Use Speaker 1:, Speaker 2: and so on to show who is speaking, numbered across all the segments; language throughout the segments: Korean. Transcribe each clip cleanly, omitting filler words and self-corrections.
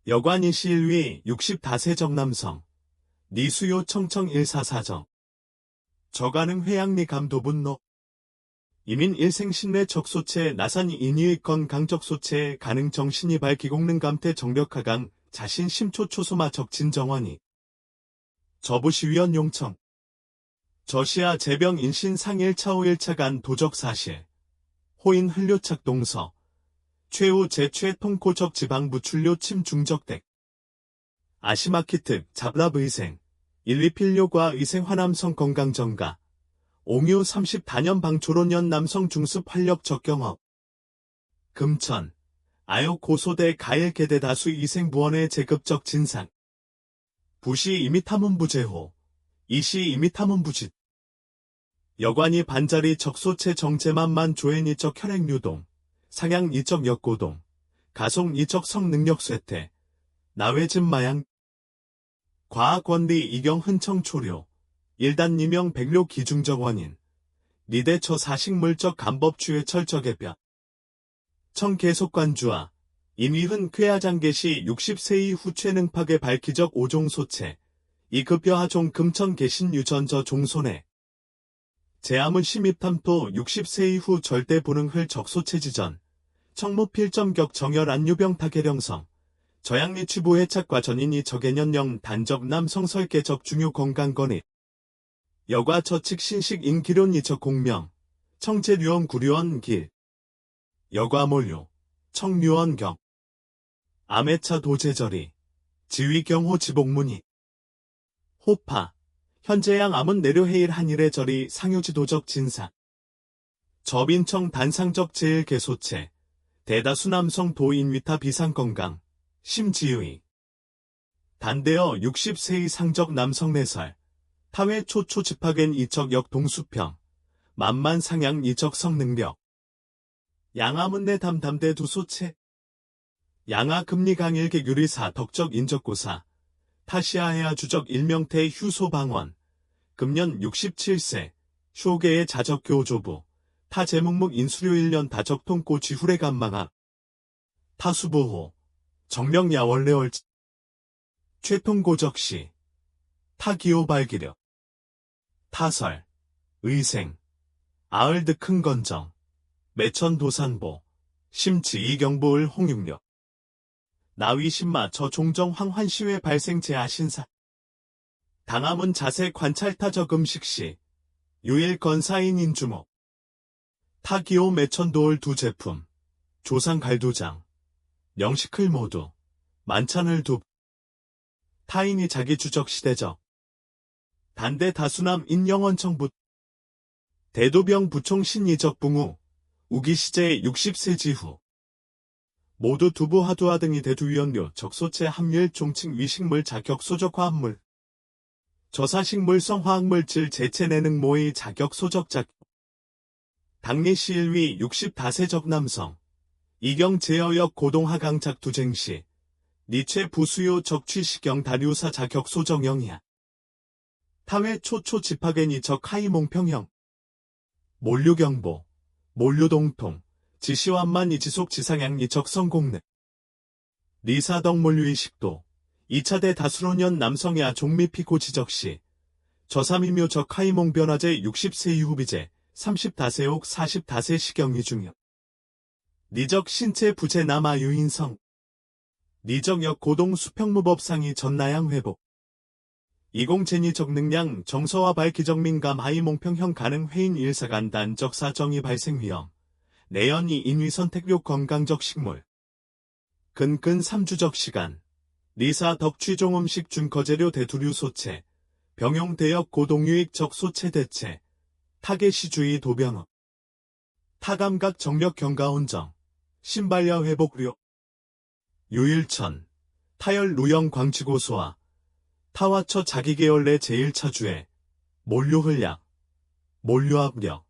Speaker 1: 여관이 시일위 60다세적 남성. 니수요 청청 144정. 저가능 회양리 감도분노. 이민 일생신뢰 적소체 나산 인위의건 강적소체 가능 정신이 발기공능 감태 정력하강 자신 심초 초소마 적진정원이. 저부시위원 용청. 저시아 재병 인신 상 1차 후 1차 간 도적 사실. 호인 흘료착 동서. 최후 제최 통고적 지방부 출료 침 중적댁. 아시마키특 잡랍 의생. 1,2필료과 의생 화남성 건강정가. 옹유 34년 방초로년 남성 중습 활력 적경업. 금천. 아요 고소대 가일 계대 다수 이생부원의 제급적 진상. 부시 이미타문부제호. 이시 이미타문부짓. 여관이 반자리 적소체 정제만만 조앤이적 혈액유동. 상향 이적 역고동. 가속 이적 성능력 쇠퇴. 나외진 마양. 과학원리 이경 흔청 초료. 일단 이명 백료 기중적 원인. 리대처 사식물적 간법추의 철저개변. 청계속관주와. 인위흔 쾌하장계시 60세 이후 최능팍의 발기적 5종 소체. 이급여하종 금천 계신 유전저 종손해. 제암은 심입탐토 60세 이후 절대 불응흘 적소체지전. 청무필점격 정열 안유병 타계령성. 저양리 취부 해착과 전인이 적개년령 단적 남성 설계적 중요 건강건입. 여과 처측 신식 인기론 이적 공명. 청제류원 구류원 길. 여과 몰료. 청류원 경. 암해차 도제절이. 지위경호 지복문이. 호파. 현재양 암은 내려해일 한일의 절이 상유지 도적 진상. 저빈청 단상적 제일개소체. 대다수 남성 도인 위타 비상건강. 심지의. 단대어 60세 이상적 남성 내설. 타회 초초 집합엔 이적 역동수평. 만만 상향 이적 성능력. 양암은 내 담담대 두소체. 양아 금리 강일계 유리사 덕적 인적고사. 타시아해아 주적 일명태 휴소방원. 금년 67세. 쇼계의 자적교조부. 타제묵묵 인수료 1년 다적통고 지후레 감망합. 타수보호. 정명야원래월지. 최통고적시. 타기호발기력. 타설. 의생. 아을드 큰건정. 매천도산보. 심치 이경보을 홍육력. 나위신마 저종정 황환시회 발생 제아신사. 당함은 자세 관찰타적 음식시. 유일 건사인 인주목. 타기호 매천도을 두 제품. 조상 갈두장. 영식클 모두. 만찬을 두. 타인이 자기 주적 시대적. 단대 다수남 인영원청부. 대도병 부총 신이적 붕우. 우기시제 60세 지후. 모두 두부 하두화 등이 대두위원료 적소체 함유일 종칭 위식물 자격 소적 화합물. 저사식물성 화학물질 제체 내능 모의 자격 소적 작. 당리 시일위 60다세적 남성. 이경 제어역 고동하강 작두쟁시. 니체 부수요 적취시경 다류사 자격 소정영이야. 타회 초초 집합엔이 적 하이몽평형. 몰류경보. 몰류동통. 지시완만 이지속 지상양 이적 성공능. 리사덕 몰류이식도. 2차대 다수로년 남성야 종미피고 지적시. 저삼이묘 적 하이몽 변화제 60세 이후비제. 30다세옥 40다세 시경이 중요. 니적 신체 부재 남아 유인성. 니적역 고동 수평무법상이 전나양 회복. 이공체니 적능량 정서와 발기적민감 하이몽평형 가능 회인 일사간 단적 사정이 발생 위험. 내연이 인위 선택력 건강적 식물. 근근 3주적 시간. 리사 덕취종 음식 준거재료 대두류 소체. 병용 대역 고동유익 적 소체 대체. 타계시주의 도병업. 타감각 정력 경가온정. 신발야 회복료. 유일천. 타열 루영 광치고소화. 타와처 자기계열내 제1차주에. 몰류흔약. 몰류압력.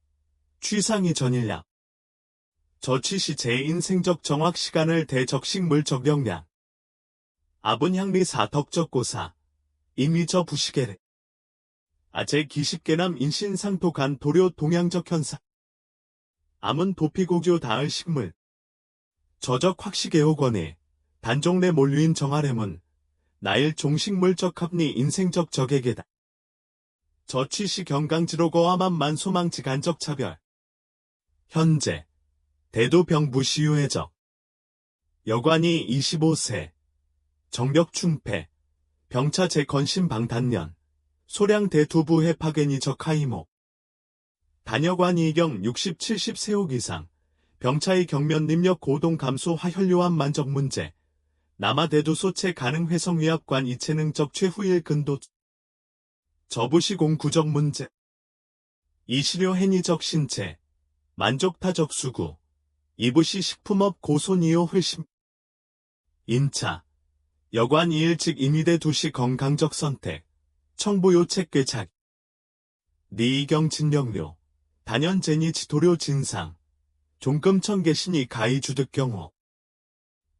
Speaker 1: 취상이 전일약. 저취시 제인생적 정확시간을 대적식물 적령량. 아분향리사 덕적고사. 임의저 부시계래. 아제 기십계남 인신상토 간 도료 동양적 현상. 암은 도피고교 다을 식물. 저적 확시계호권에. 단종내 몰류인 정아래문, 나일 종식물적 합리 인생적 적액에다. 저취시 경강지로거와만 만소망지 간적 차별. 현재, 대도병부시유해적. 여관이 25세. 정벽 충패. 병차 재건신 방단년. 소량 대두부 해파겐이 적하이모. 단여관 이경 60, 70 세옥 이상. 병차의 경면 nim력 고동 감소 화혈요한 만적 문제. 남아 대두 소체 가능 회성 위압관 이체능적 최후일 근도. 저부시공 구적 문제. 이시료 해니적 신체. 만족타적 수구. 이부시 식품업 고손이요 흘심. 인차. 여관 이일직 임의대 두시 건강적 선택. 청부요책 꾀착. 니이경 진령료. 단연제니 지도료 진상. 종금청 계신이 가히 주득 경호.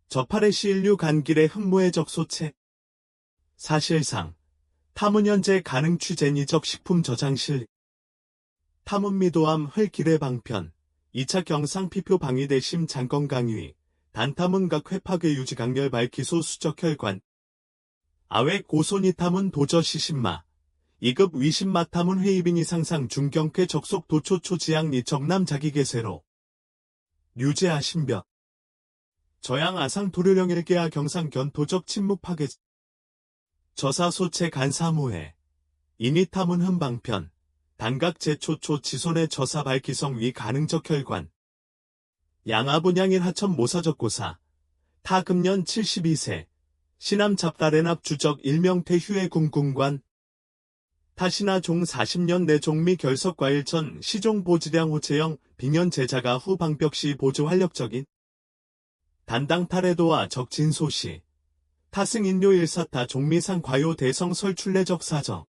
Speaker 1: 저팔의 시인류 간길의 흠무의적 소체. 사실상. 탐은현재 가능 취재니적 식품 저장실. 탐은미도암 헐길의 방편. 2차 경상 피표 방위대심 장건강위. 단탐은각 회파괴 유지강렬 발기소 수적혈관. 아외 고손이 탐은 도저 시신마. 2급 위신마 탐은 회의빈이 상상 중경쾌 적속 도초초 지향리 정남 자기계세로. 류제아 신변. 저양 아상 도료령 일계아 경상 견토적 침묵 파괴. 저사 소체 간사무해. 이니 탐은 흠방편. 단각 제초초 지손의 저사 발기성 위 가능적 혈관. 양아분양일 하천 모사적 고사. 타금년 72세. 신암 잡다레납 주적 일명태 휴의 궁궁관. 타시나 종 40년 내 종미 결석과일천 시종 보지량 호체형 빙연 제자가 후 방벽시 보조 활력적인. 단당 탈해도와 적진소시. 타승인료 일사타 종미상 과요 대성 설출례적 사정.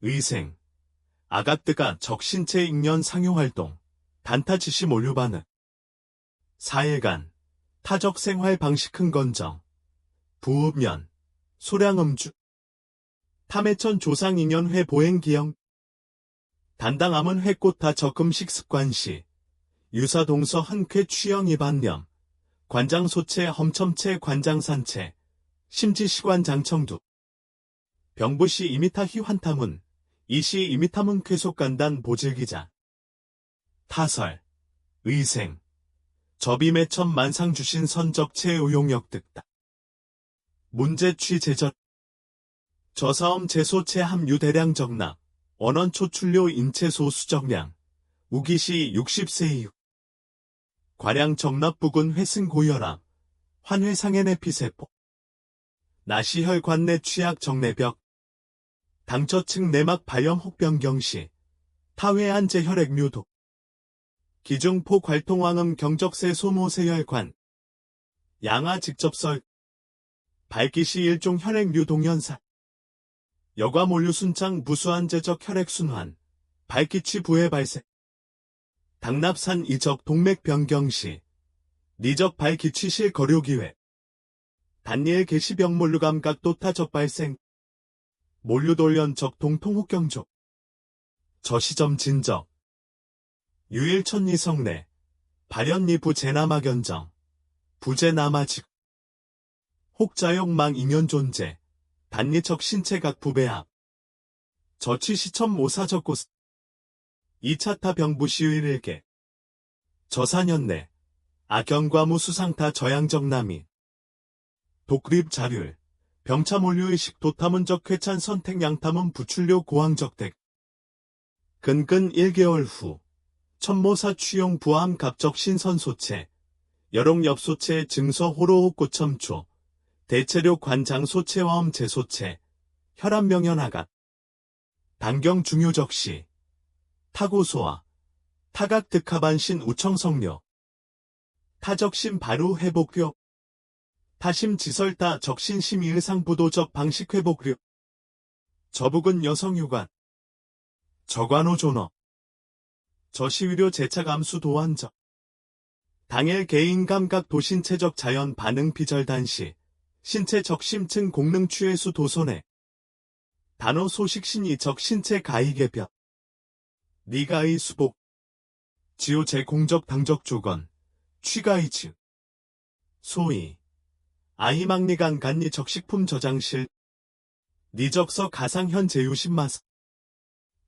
Speaker 1: 의생. 아가뜨가 적신체 익년 상용활동. 단타 지시 몰류반응. 4일간. 타적 생활 방식 흥건정. 부읍면. 소량음주. 탐해천 조상인연회 보행기형. 단당암은 회꽃타 적금식 습관시. 유사동서 한쾌 취형 이반념. 관장소체 험첨체 관장산체. 심지시관 장청두. 병부시 이미타 희환탐은. 이시 이미탐은 쾌속간단 보질기자. 타설. 의생. 접임의천 만상 주신 선적체 의용역 득다. 문제 취재절. 저사엄 제소체 함유 대량 적납. 언원 초출료 인체소 수적량. 우기시 60세 이후. 과량 적납 부근 회승 고혈압. 환회상해내 피세포. 나시혈 관내 취약 정내벽. 당처측 내막 발염 혹병경시. 타회안제 혈액 묘도. 기중포 괄통왕음 경적세 소모세혈관. 양아 직접설. 발기시 일종 혈액류 동현사. 여과몰류 순창 부수한제적 혈액순환. 발기치 부해 발생. 당납산 이적 동맥 변경시. 니적 발기치실 거료기회. 단일 개시병몰류 감각 또타적 발생. 몰류돌연적 동통혹경족. 저시점 진적. 유일천리 성내. 발연리 부제남아견정. 부제남아직. 혹자역망 인연존재. 단리척 신체각 부배합. 저취시천 모사적 고스. 2차타 병부시유일일계. 저사년내. 악연과무 수상타 저양적 남이. 독립 자률. 병차몰류의식 도탐은적 쾌찬 선택 양탐은 부출료 고항적 댁. 근근 1개월 후. 천모사 취용 부암 갑적 신선소체. 여롱엽소체 증서 호로호꽃첨초. 대체료 관장소체와엄 제소체. 혈압명현하각. 단경 중요적시. 타고소화. 타각득하반신 우청성료. 타적심 바로 회복료. 타심 지설타 적신심이 의상부도적 방식 회복료. 저북은 여성유관. 저관호 존어. 저시위료 제차감수 도안적. 당일 개인감각 도신체적 자연 반응 비절단시. 신체 적심층 공능 취해수 도손해. 단어 소식신이 적신체 가이개벽. 니가의 수복. 지오 제공적 당적 조건. 취가이츠. 소위. 아이망리강 간리 적식품 저장실 니적서 가상현 제유신마사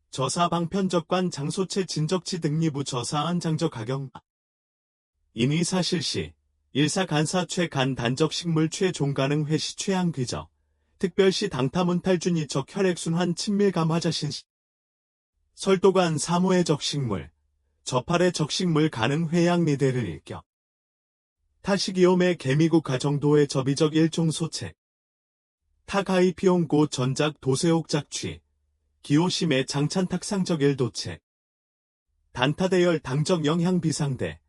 Speaker 1: 저사방편적관 장소체 진적치 등리부 저사안 장저 가경 인의사실시 일사간사 최간 단적식물 최종가능 회시 최항귀적 특별시 당타문탈준이적 혈액순환 친밀감화자신시 설도관 사무의 적식물 저팔의 적식물 가능 회양리대를 일격 타시기욤의 개미국 가정도의 저비적 일종소체 타가이피용고 전작 도세옥작취 기호심의 장찬탁상적 일도체 단타대열 당적 영향비상대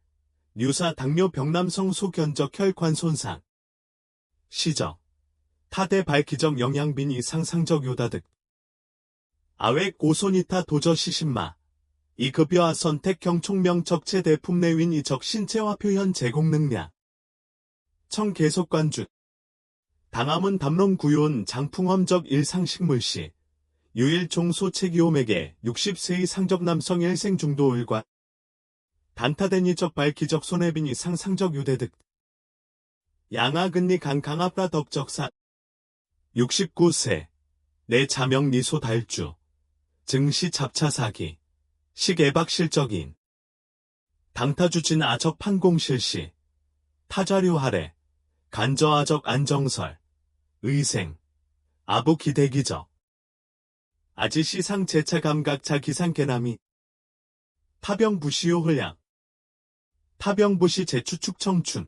Speaker 1: 뉴사 당뇨 병남성 소견적 혈관 손상 시적 타대 발기적 영양빈이 상상적 요다득 아외 고소니타 도저시신마 이급여아 선택형 총명 적체 대품 내윈 이적 신체화 표현 제공 능량 청계속관주 당함은 담론 구요은 장풍험적 일상식물시 유일종 소체기홈에게 60세의 상적 남성 일생 중도을과 단타대니적 발기적 손해빈이 상상적 유대득 양아근리 강강압라 덕적사 69세 내 자명 니소 달주 증시 잡차사기 식애박실적인 당타주진 아적 판공실시 타자료 하래 간저아적 안정설 의생 아부기대기적 아지시상 제차감각자 기상개나미 타병부시요 흘량 타병부시 제추축 청춘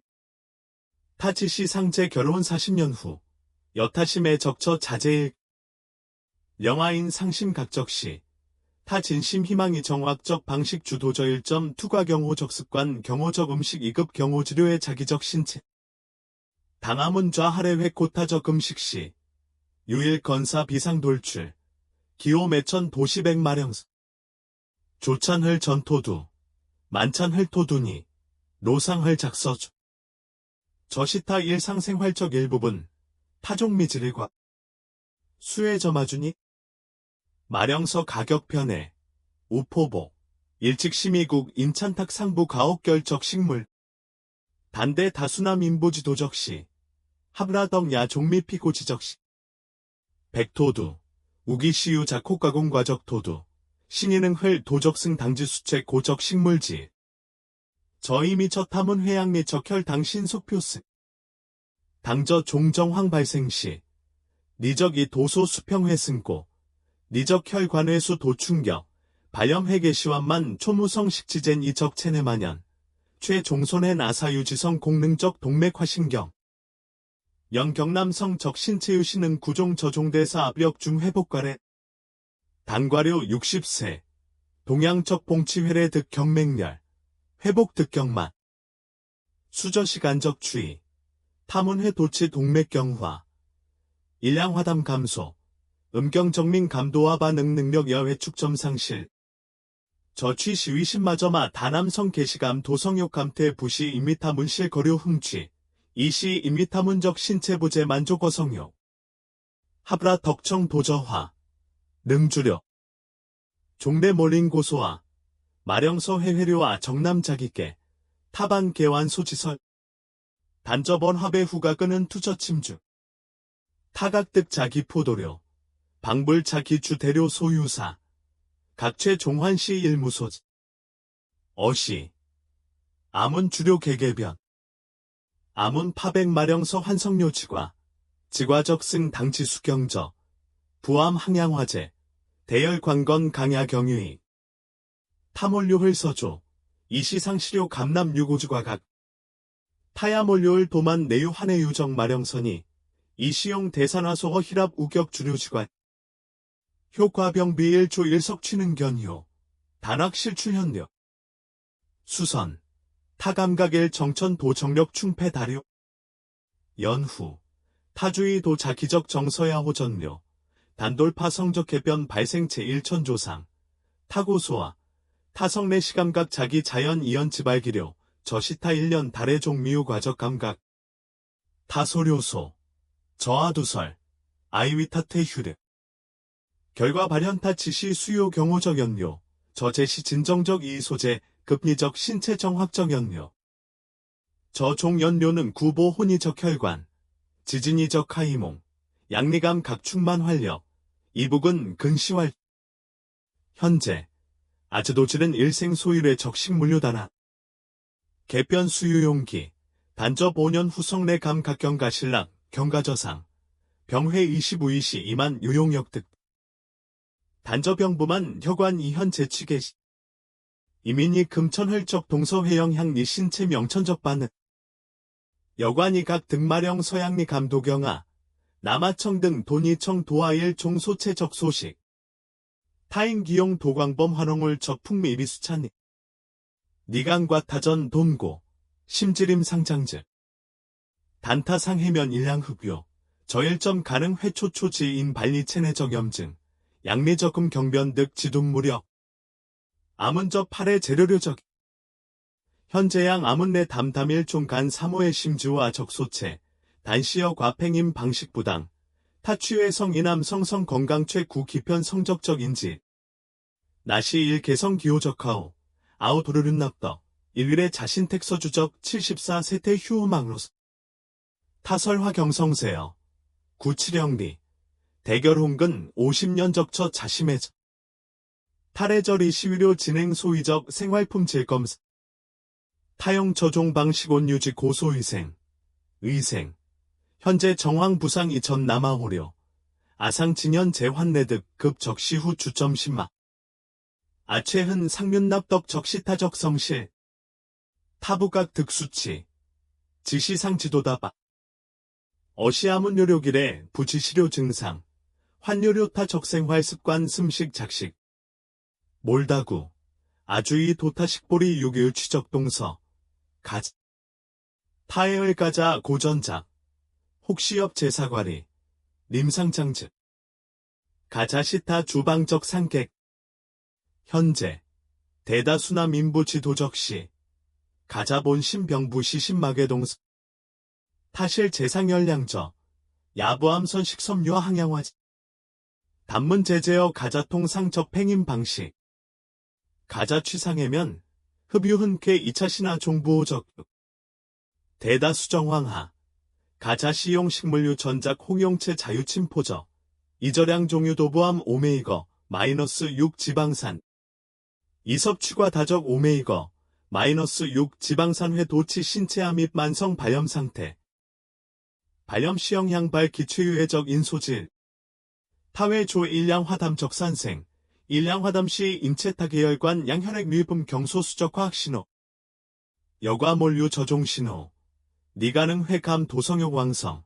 Speaker 1: 타지시 상제 결혼 40년 후 여타심의 적처 자제일 영아인 상심 각적시 타진심 희망이 정확적 방식 주도저 1점 투과 경호적 습관 경호적 음식 2급 경호지료의 자기적 신체 당함은 좌하래 회코타적 음식시 유일 건사 비상 돌출 기호 매천 도시백 마령스 조찬흘 전토두 만찬흘 토두니 노상흘 작서주 저시타 일상생활적 일부분 타종미질과 수혜점아주니 마령서 가격편에 우포보 일직심의국 인찬탁 상부 가옥결적 식물 단대 다수남 인보지도적시 합라덕 야종미피고지적시 백토두 우기시유 작곡가공과적토두 신인응흘 도적승 당지수책 고적 식물지 저이미처 탐은 회양리적 혈당 신속표스 당저 종정황 발생시 니적이 도소 수평회승고 니적 혈관회수 도충격 발염회계시환만 초무성 식지젠 이적 체내만연 최종손의 나사유지성 공능적 동맥화신경 영경남성 적신체유신은 구종 저종대사 압력중 회복과래 단과료 60세 동양적 봉치회래 득경맥열 회복 득경만 수저시간적 추이 탐문회 도치 동맥경화 일량화담 감소 음경정민 감도와 반응 능력 여회 축점 상실 저취 시위신마저마 다남성 개시감 도성욕 감태 부시 임미타 문실 거료 흠취 이시 임미타 문적 신체부재 만족어성욕 합라 덕청 도저화 능주력 종대 몰린 고소와 마령서 회회료와 정남자기께 타반 개완 소지설 단저번 화배 후가 끄는 투저침주 타각득 자기포도료 방불차기 주대료 소유사 각최 종환시 일무소지 어시 암은 주료 개개변 암은 파백 마령서 환성료치과 지과적승 당치 수경저 부암 항양화재 대열관건 강야경유익 타몰료흘 서조 이시상시료 감남 유고주과 각 타야몰료을 도만 내유 한해유정 마령선이 이시용 대산화소허 힐압 우격 주료지관 효과병 비일초 일석취는 견효 단확실출현료 수선 타감각일 정천 도정력 충패 다료 연후 타주의 도자기적 정서야호 전료 단돌파 성적 해변 발생체 일천조상 타고소와 타성내 시감각 자기 자연 이연 지발기료 저시타 1년 달의 종미유 과적 감각 타소료소 저하두설 아이위타테 휴르 결과 발현타 지시 수요 경호적 연료 저제시 진정적 이소재 급리적 신체 정확적 연료 저종 연료는 구보 혼이적 혈관 지진이적 하이몽, 양리감 각충만 활력, 이북은 근시활. 현재, 아즈도질은 일생 소율의 적식물류단화. 개변 수유용기, 단접 5년 후성내 감각경가신랑, 경가저상, 병회 25이시 이만 유용역 득. 단접영부만 혀관 이현 제치계 시. 이민이 금천헐적 동서회영향리 신체 명천적반은. 여관이 각 등마령 서양리 감도경하, 남하청 등 돈이청 도하일 종소체 적소식. 타인기용 도광범 환홍을 적풍미 미수찬. 니강과 타전 돈고, 심지림 상장즉. 단타상 해면 일량흡요, 저일점 가능 회초초지인 발리체내 적염증, 양리적금 경변 득 지둥무력. 암은적 8의 재료료적. 현재양 암은내 담담일종 간 3호의 심지와 적소체, 단시여 과팽임 방식부당, 타취의 성이남 성성 건강최 구 기편 성적적 인지. 나시 일 개성 기호적하오, 아우 도르륜 납덕, 일일의 자신택 서주적 74 세태 휴우망로스. 타설화 경성세여, 구칠영리, 대결홍근 50년 적처 자심해적. 탈해절이 시위료 진행 소위적 생활품 질검사. 타용 저종 방식 온유지 고소위생, 의생. 현재 정황 부상 이천 남아호려, 아상 진현 재환내득 급 적시 후 주점 신막. 아최흔 상륜납덕 적시타적 성실. 타부각 득수치. 지시상 지도다바. 어시아문요료길에 부지시료 증상. 환요료타 적생활 습관 슴식 작식. 몰다구. 아주이 도타식보리 유기의 취적동서. 가지. 타해을 가자 고전작. 혹시엽 제사과리. 님상장즉. 가자시타 주방적 상객. 현재. 대다수남 인부 지도적시. 가자본 신병부 시신마개동서. 타실 재상열량저. 야부암선 식섬유화 항양화지. 단문 제재어 가자통 상적 팽임 방식. 가자 취상해면. 흡유흔쾌 2차 신화 종부호적. 대다수정황하. 가자 시용 식물류 전작 홍용체 자유침포저. 이절양 종유 도부암 오메이거, 마이너스 6 지방산. 이섭취과 다적 오메이거, 마이너스 6 지방산회 도치 신체암 및 만성 발염 상태. 발염 시형 향발 기체유해적 인소질. 타회 조 일량화담 적산생. 일량화담 시 인체타 계열관 양혈액 유입음 경소 수적 화학 신호. 여과몰류 저종 신호. 니가능 회감 도성욕 왕성.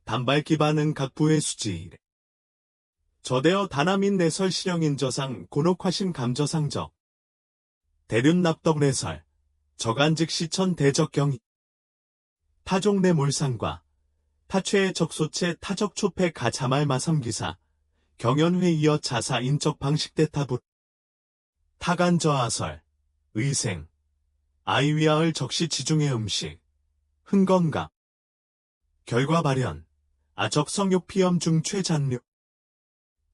Speaker 1: 단발 기반은 각 부의 수지. 저대어 다나민 내설 실형인 저상 곤옥화심 감저상적. 대륜 납덕 내설. 저간직 시천 대적경이. 타종 내 몰상과. 타최의 적소체 타적 초패 가자말 마삼기사. 경연회 이어 자사 인적 방식 대타부. 타간저하설. 의생. 아이위아을 적시 지중해 음식. 흥건가. 결과 발현. 아적성욕 피염 중 최잔류.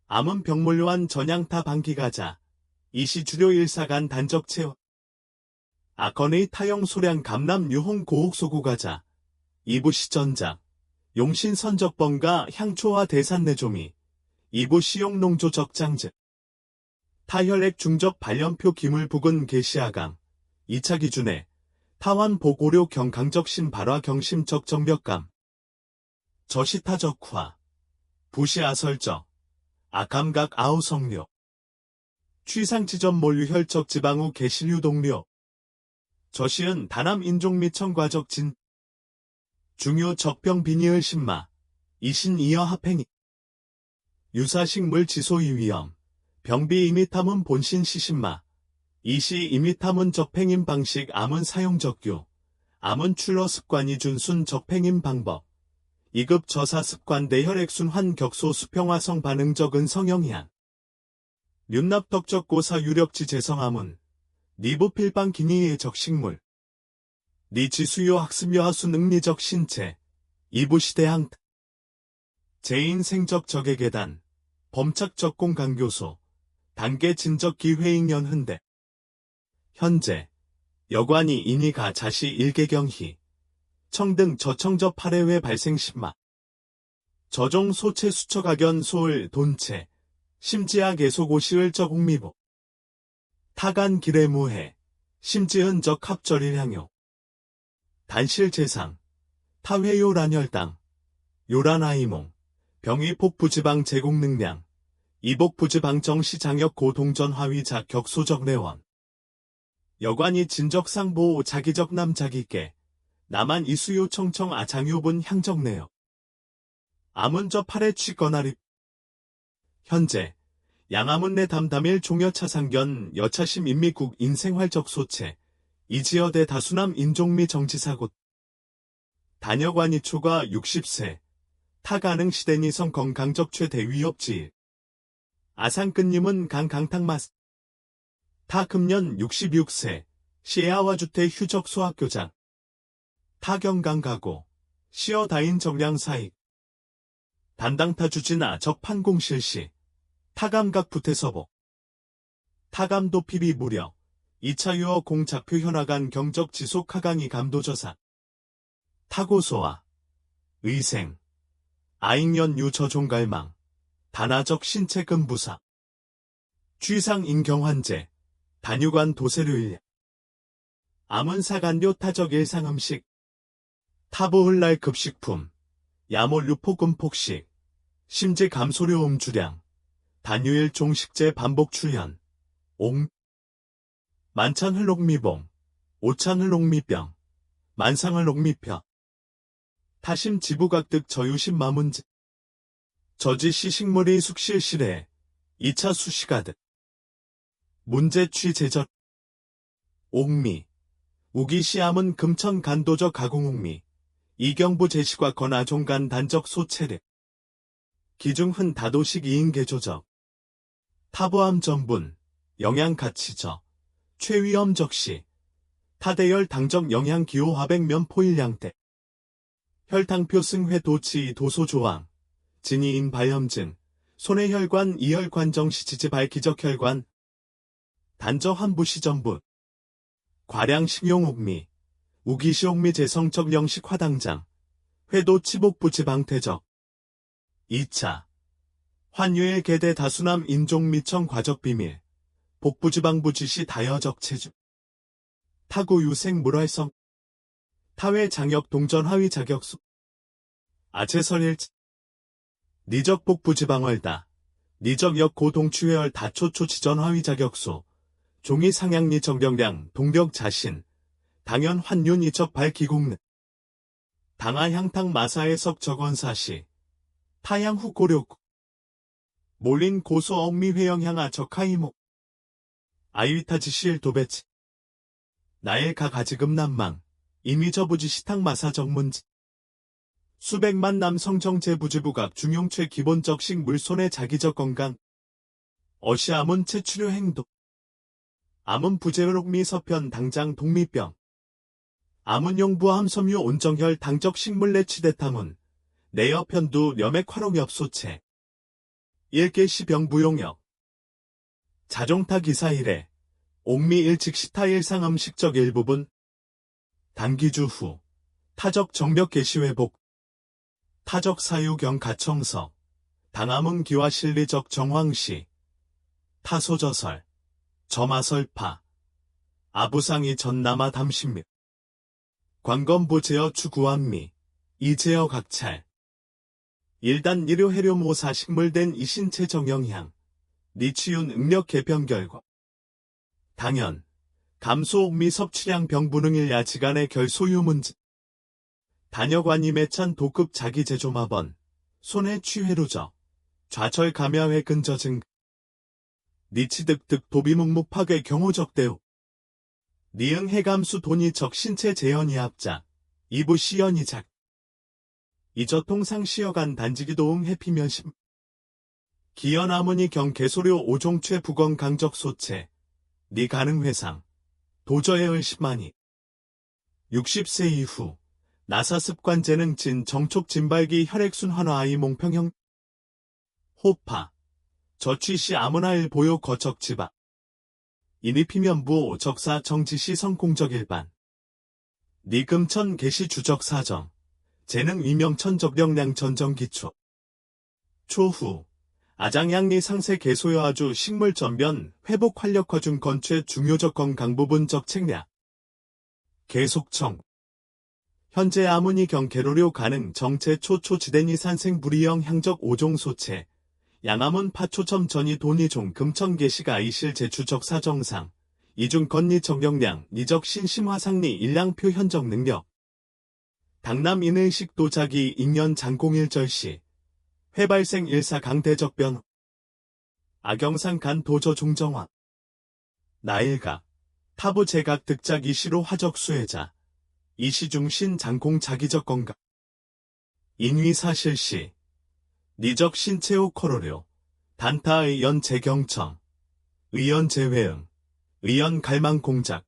Speaker 1: 암은 병몰료한 전양타 방기가자. 이시주료 일사간 단적 체험. 아건의 타용 소량 감남 유홍 고옥소구가자. 이부시전작. 용신 선적번가 향초와 대산내조미. 이부 시용농조 적장제. 타혈액 중적 발연표 기물 부근 개시아강. 2차 기준에 타완 보고료 경강적신 발화 경심적 정벽감. 저시타적화. 부시아설적. 아감각 아우성료. 취상지점 몰류 혈적 지방후 개실류 동료. 저시은 다남 인종 및 청과적 진. 중요 적병 비니을 신마. 이신 이어 합행이. 유사식물 지소이 위험. 병비 이미탐은 본신 시신마. 이시 이미탐은 적팽임 방식 암은 사용적규. 암은 출러 습관이 준순 적팽임 방법. 2급 저사 습관 내혈액순환 격소 수평화성 반응적은 성형이한. 륜납덕적 고사 유력지 재성암은. 니부필방 기니의 적식물. 니지수요 학습여하수 능리적 신체. 이부시대항. 제인생적 적외계단. 범착적 공강교소. 단계 진적 기회잉연 흔대. 현재. 여관이 인이가 자시 일개경희. 청등 저청적 8회회 발생 신마. 저종 소체 수처가견 소을 돈체, 심지하 계속 오시을 적옥미보. 타간 길의 무해, 심지은 적 합절일 향요. 단실 재상, 타회요란혈당, 요란아이몽, 병의폭부지방 제공능량, 이복부지방정시 장역 고동전 화위자 격소적 내원. 여관이 진적상보 자기적 남자기께, 나만 이수요 청청 아장요분 향적내요. 아문저 팔에 취거나립. 현재 양아문 내 담담일 종여차상견 여차심 인미국 인생활적 소체 이지여대 다수남 인종미 정지사곳 단여관이 초과 60세 타가능 시대니성 건강적 최대 위협지일 아상끝님은 강강탕마스 타금년 66세 시에아와 주택 휴적 소학교장 타경강가고 시어다인 정량사익 단당타 주진아 적판공실시 타감각 부태서복 타감도 피비 무려 2차 유어 공작표 현화간 경적 지속 하강이 감도저사 타고소와 의생 아익년 유저종갈망 단아적 신체금 부사 취상 인경환제 단유관 도세류일 암은사간료 타적 일상음식 타보흘날 급식품 야몰류포금 폭식 심지 감소료 음주량 단유일 종식제 반복 출현 옹 만찬흘록미봉 오찬흘록미병 만상흘록미펴 타심 지부각득 저유심 마문제 저지시 식물이 숙실실에 2차 수시가득 문제 취제절 옥미 우기시암은 금천 간도저 가공옥미 이경부 제시과 건아종간 단적 소체례 기중흔 다도식 이인개조적 타보암 전분 영양가치저 최위험 적시 타대열 당적 영양기호 화백면 포일량대 혈당표 승회 도치 도소조항 진이인 발염증 손해혈관 이혈관정시 지지발 기적혈관 단적 한부시전분 과량 식용옥미 우기시옥미 재성적 영식 화당장 회도 치복부지방태적 2차 환유일 계대 다수남 인종미청 과적비밀 복부지방부지시 다여적 체주 타고 유생 물활성 타회 장역 동전 하위 자격수 아체설일치 니적 복부지방월다 니적역 고동추회열 다초초 지전 하위 자격수 종이 상향리 정경량 동력 자신 당연 환윤 이적 발기공능 당하향탕 마사해석 적원사시 타양 후고력 몰린 고소 억미 회영향아 적하이목 아이위타 지시일 도배치 나일 가가지금 남망 이미저부지 시탕 마사 정문지 수백만 남성정제 부지부각 중용최 기본적 식물손의 자기적 건강 어시암은 체취료 행동 암은 부재의록미 서편 당장 동미병 암은용부암 섬유 온정혈 당적 식물내 치대탐은 내여편두 염액 화록엽소체 일개시 병부용역 자종타 기사일에 옥미 일직시타 일상음식적 일부분 단기주 후 타적 정력 개시 회복 타적 사유경 가청석 당암은 기와 실리적 정황시 타소저설 점아설파 아부상이 전남아 담신밀 관건부 제어 추구암미 이제어 각찰 일단 일요 해료 모사 식물된 이신체 정영향 리치윤 응력 개편 결과 당연 감소옥미 섭취량 병분응일 야지간의 결소유 문제 단여관이 매찬 도급 자기 제조마번 손해 취회로저 좌철 감야회 근저 증 니치득득 도비묵묵 파괴 경호적 대우 니응 해감수 돈이 적 신체 재현이 합작 이부 시연이 작 이저통상 시여간 단지기 도응 해피면심 기연아무니 경 개소료 오종최 부건 강적 소체 니 가능 회상 도저의 을심하니 60세 이후 나사 습관 재능 진 정촉 진발기 혈액순 환화 아이몽 평형 호파 저취시 아무나일 보요 거적 지바 인입피면부 적사 정지시 성공적 일반 니금천 개시 주적 사정 재능 위명천 적령량 전정 기초 초후 아장양리 상세 개소여아주 식물 전변 회복 활력 허중 건축의 중요적 건강 부분적 책략. 계속청. 현재 아무니 경계로료 가능 정체 초초지대니 산생 불이형 향적 5종 소체. 양암은 파초첨 전이 돈이종 금천 계시가 이실 제추적 사정상. 이중 건니 정경량 니적 신심화상리 일량표 현적 능력. 당남 인의식 도자기 인연 장공일절시. 회발생 일사 강대적변. 악영상 간 도저 중정화. 나일각. 타부 제각 득작 이시로 화적 수혜자. 이시중신 장공 자기적 건강. 인위사실시. 니적 신체호 코로료. 단타의연 재경청. 의연 재회응. 의연 갈망 공작.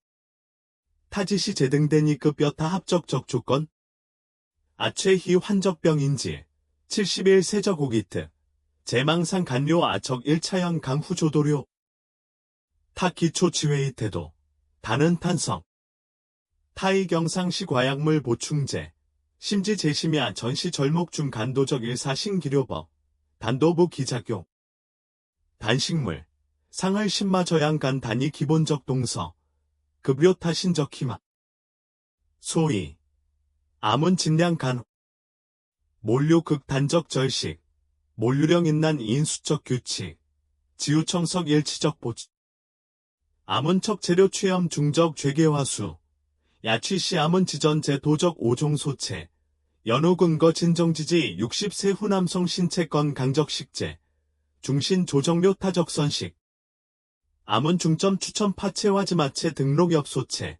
Speaker 1: 타지시 제등대니급 여타 합적적 조건. 아최희 환적병인지. 71 세적오기트. 제망상 간료 아척 1차연 강후조도료. 타기초 지회의 태도. 다는 탄성. 타이경상시 과약물 보충제. 심지 제심야 전시 절목 중 간도적 일사신기료법. 단도부 기작용. 단식물. 상을 신마 저양간 단위 기본적 동서. 급료타 신적 희망. 소위. 암은 진량 간. 몰류 극단적 절식. 몰류령 인난 인수적 규칙. 지우청석 일치적 보충. 암은척 재료 취염 중적 죄계화수. 야취시 암은 지전제 도적 5종 소체. 연후 근거 진정지지 60세 후 남성 신체건 강적 식재. 중신 조정료 타적 선식. 암은 중점 추천 파체와즈마체 등록엽 소체.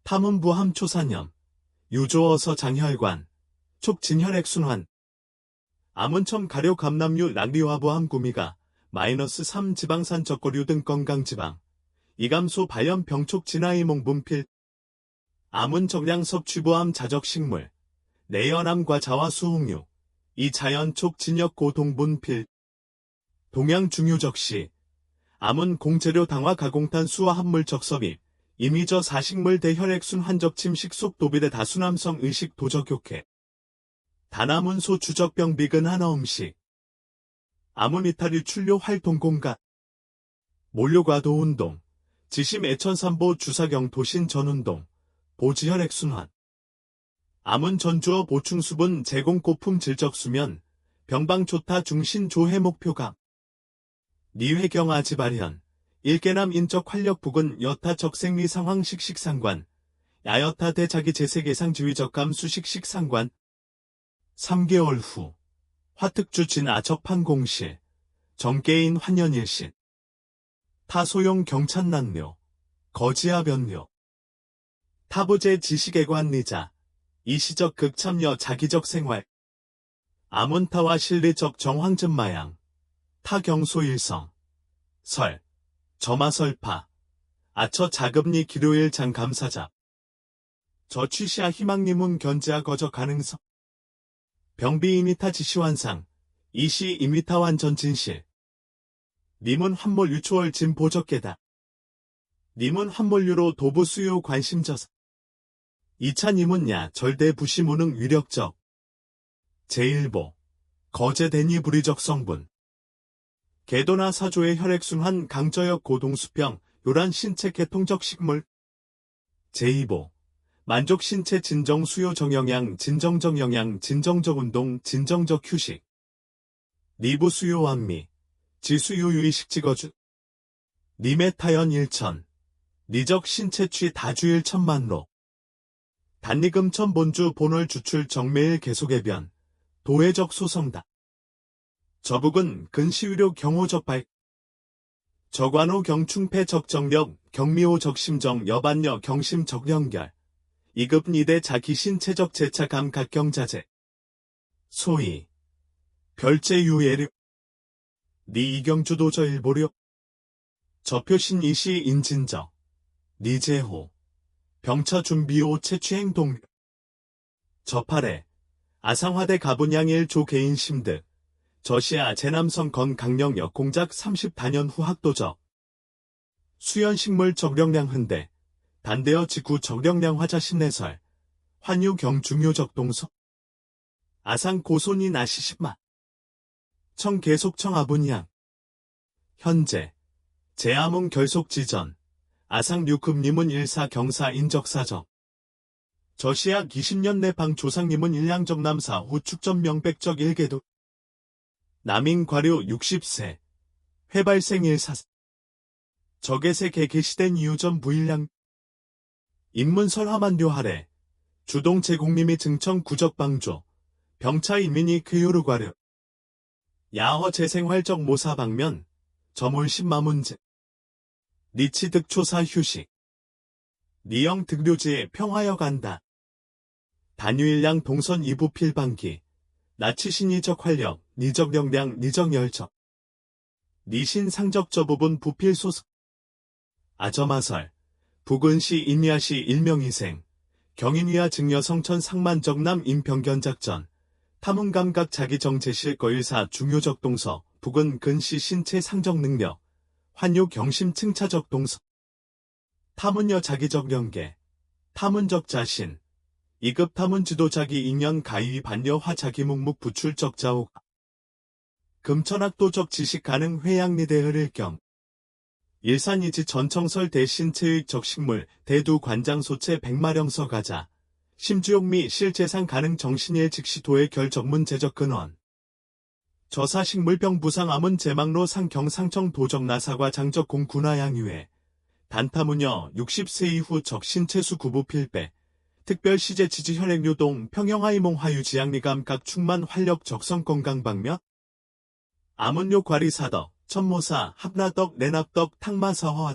Speaker 1: 탐은 부함 초산염. 유조어서 장혈관. 촉진혈액 순환. 암은첨 가료 감남류 낙리와 부함 구미가 -3 지방산 적거류 등 건강지방. 이감소 발염 병촉 진화이몽 분필. 암은 적량 섭취부암 자적식물. 내연암과 자와 수홍류. 이 자연촉 진역 고동분필. 동양 중유적시. 암은 공재료 당화 가공탄 수화 합물 적섭입. 이미저 사식물 대혈액순 환적 침식 속 도비대 다수남성 의식 도적욕해. 단암은 소 주적병 비근 하나 음식. 암은 이탈유 출료 활동 공간. 몰료과도 운동. 지심 애천삼보 주사경 도신 전운동. 보지혈액 순환. 암은 전주어 보충수분 제공 고품 질적수면. 병방초타 중신 조해 목표감. 니회경아지 발현. 일개남 인적 활력 부근 여타 적생리 상황 식식상관. 야여타 대자기 재세계상 지위적감 수식식상관. 3개월 후. 화특주진 아적판 공실. 정계인 환연일신. 타소용 경찬난료. 거지아변료. 타부제 지식애관리자. 이시적 극참여 자기적 생활. 암원타와 실리적 정황전마양. 타경소일성. 설. 점화설파. 아처 자급리 기료일 장감사잡. 저취시아 희망리문 견지아 거저 가능성. 병비 이미타 지시완상. 이시 이미타 완전 진실. 님은 환몰 유초월 진 보적계다. 님은 환몰유로 도부 수요 관심저사. 2차 님은 야 절대 부시무능 위력적. 제1보. 거제 대니 불의적 성분. 개도나 사조의 혈액순환 강저역 고동수평 요란 신체 개통적 식물. 제2보. 만족 신체 진정 수요 정영양 진정적 영양 진정적 운동 진정적 휴식. 니부 수요 완미. 지수요 유의식 찍어주. 니메타연 일천. 니적 신체취 다주일 천만로. 단리금천 본주 본월 주출 정매일 계속해변. 도해적 소성다. 저북은 근시의료 경호적 발. 저관호 경충패 적정력 경미호 적심정 여반여 경심 적연결. 2급 니대 자기신체적 재차 감각경자재. 소위. 별제유예류. 니 이경주도저 일보료. 저표신 이시 인진적. 니제호. 병차 준비호 채취행동. 저팔에. 아상화대 가분양일 조개인 심득. 저시아 제남성 건강령 역공작 30단연 후 학도적. 수연식물 적령량 흔대. 단대어 지구 적령량 화자 신내설. 환유 경중요적 동서. 아상 고손이 나시십마. 청계속청 아분양. 현재 제암웅 결속지전. 아상류급님은 일사 경사 인적사정. 저시약 20년 내방 조상님은 일량정남사 후 축전 명백적 일계도. 남인과류 60세. 회발생 일사. 적에세 개시된 이유전 부일량. 인문설화만료 하래. 주동제공님이 증청 구적방조. 병차 인민이 그요르과류. 야허 재생활적 모사방면. 점올신마문제. 니치득초사 휴식. 니영 득료지에 평화여 간다. 단유일량 동선 이부 필방기. 나치신이적 활력, 니적 역량, 니적 열적. 니신 상적 저 부분 부필 소습. 아점아설. 북은시 인야시 일명이생. 경인위와 증여 성천 상만적남 인평견작전. 탐훈감각 자기정제실 거일사 중요적 동서. 북은 근시 신체 상적 능력. 환요 경심 층차적 동서. 탐훈여 자기적 연계. 탐훈적 자신. 2급 탐훈 지도 자기 인연 가위 반려화 자기 묵묵 부출적 자옥. 금천학도적 지식 가능 회양리대 흐를경. 일산이지 전청설 대신체의 적식물 대두 관장소체 백마령서 가자. 심주용미 실재상 가능 정신일 직시도의 결적문 제적 근원. 저사식물병 부상 암은 제망로 상경 상청 도적 나사과 장적 공군화 양유해. 단타무녀 60세 이후 적신체수 구부 필배. 특별 시제 지지 혈액류동 평형하이몽 화유지양리감 각 충만 활력 적성 건강방면. 암은요 과리사덕 천모사 합나덕 내납덕 탕마서허.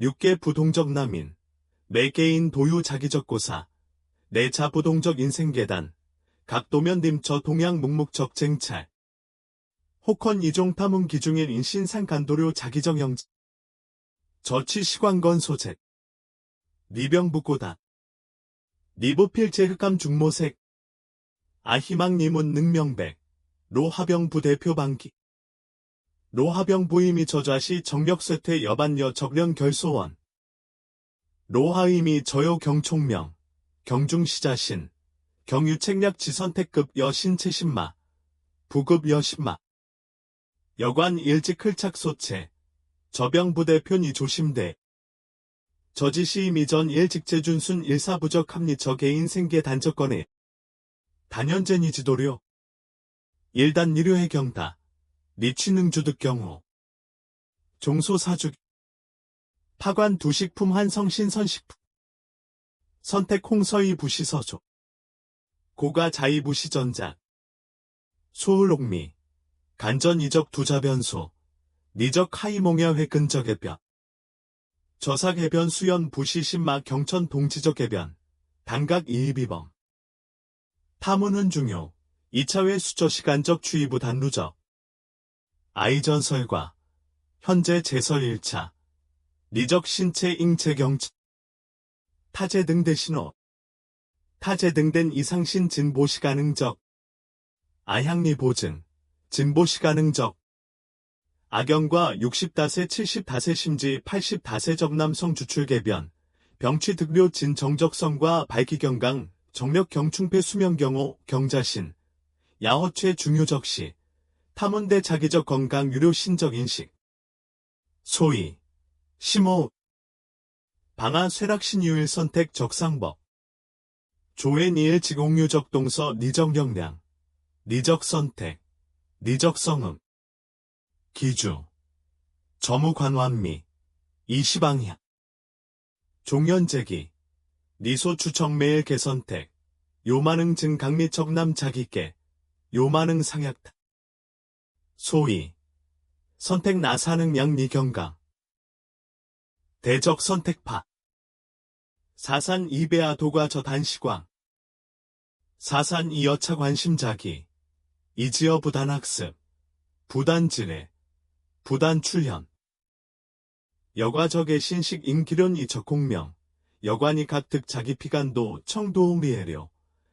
Speaker 1: 6개 부동적 남인. 매개인 도유 자기적 고사. 내자 부동적 인생계단. 각도면 님처 동양 묵묵적 쟁찰. 혹헌 이종 탐훈 기중일 인신상 간도료 자기적 영지. 저치 시관건 소재. 니병부고다. 니부필제 흑감 중모색. 아희망님은 능명백. 로하병 부대표 방기. 로하병 부임이 저좌시 정력쇠퇴 여반여 적령 결소원. 로하임이 저요 경총명. 경중시자신. 경유책략 지선택급 여신체신마. 부급 여신마. 여관 일직클착소체. 저병부대표니 조심대. 저지시임이 전 일직제준순 일사부적합리 저개인 생계 단적건에. 단연제니 지도료. 일단 니료의 경다. 니취능주득 경호. 종소사주. 파관 두식품 한성신선식품. 선택 홍서이 부시서조. 고가 자이부시전작. 소울옥미. 간전 이적 두자변소. 니적 하이몽야회 근적해변. 저사개변 수연 부시신마 경천 동지적 개변. 단각 이의비범. 탐훈은 중요. 2차회 수저시간적 추이부 단루적. 아이전설과. 현재 제설 1차. 니적 신체 잉체 경치. 타제 등 대신호. 타제 등된 이상신 진보시 가능적. 아향리 보증. 진보시 가능적. 악영과 60다세 70다세 심지 80다세 적남성 주출개변. 병취 득료 진정적성과 발기경강. 정력 경충폐 수명경호 경자신. 야허최 중요적시. 탐훈대 자기적 건강 유료 신적 인식. 소위. 심호. 방아 쇠락신유일 선택 적상법. 조회니일 지공유적 동서 니적 역량. 니적 선택. 니적 성음. 기주. 저무관완미. 이시방향. 종연제기. 니소 추청매일 개선택. 요만흥 증강미적남 자기께. 요만흥 상약타. 소위. 선택 나사능 양니경강. 대적 선택파. 사산 이배아 도가 저단시광. 사산 이여차 관심자기. 이지어 부단학습. 부단지례. 부단출현. 여과적의 신식 인기련 이적공명. 여관이 각득 자기피간도 청도우리해려.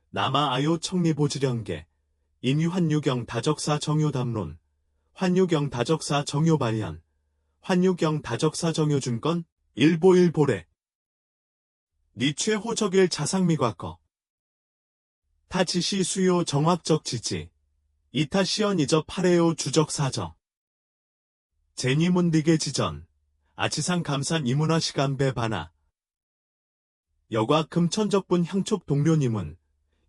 Speaker 1: 남아아요 청리보지령계. 인유환유경 다적사 정요담론. 환유경 다적사 정요발현. 환유경 다적사 정요준건. 일보일보래. 니최 호적일 자상미과거. 타지시 수요 정확적 지지. 이타시언 이저 파레오 주적 사정. 제니문디게 지전. 아치상 감산 이문화 시간배 바나. 여과 금천적분 향촉 동료님은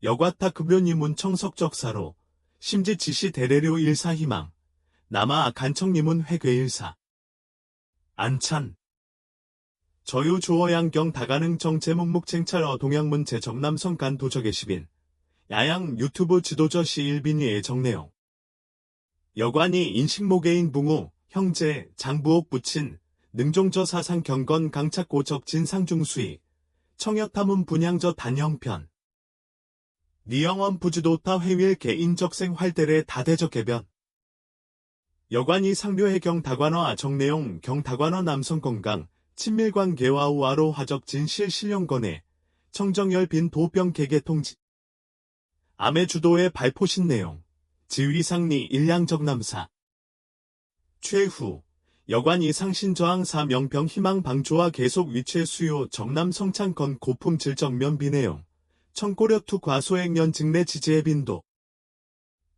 Speaker 1: 여과타 급료님은 청석적사로 심지 지시 대례료 일사희망. 남아 간청님은 회괴일사. 안찬. 저유 주어양경 다가능 정제목목쟁찰어 동양문 제정남성 간 도적의 10인. 야양 유튜브 지도저 시일빈위의 정내용. 여관이 인식모계인 붕우, 형제, 장부옥 부친, 능종저 사상 경건 강착고 적진 상중수위, 청여탐문 분양저 단형편. 니영원 부주도타 회윌 개인적생 활대례 다대적 개변. 여관이 상료해경 다관어 정내용 경다관어 남성건강, 친밀관계와 우아로 화적 진실 실령건에, 청정열 빈 도병 개개통지. 암의 주도의 발포신 내용, 지휘상리 일량적남사. 최후, 여관 이상신 저항사 명병 희망 방조와 계속 위체 수요 정남 성창건 고품 질정면 비내용, 청고려투 과소행년 직내 지지의 빈도.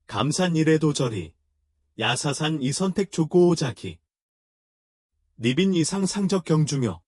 Speaker 1: 감산 일의 도절이, 야사산 이선택 조고오자기. 니빈 이상 상적 경중요.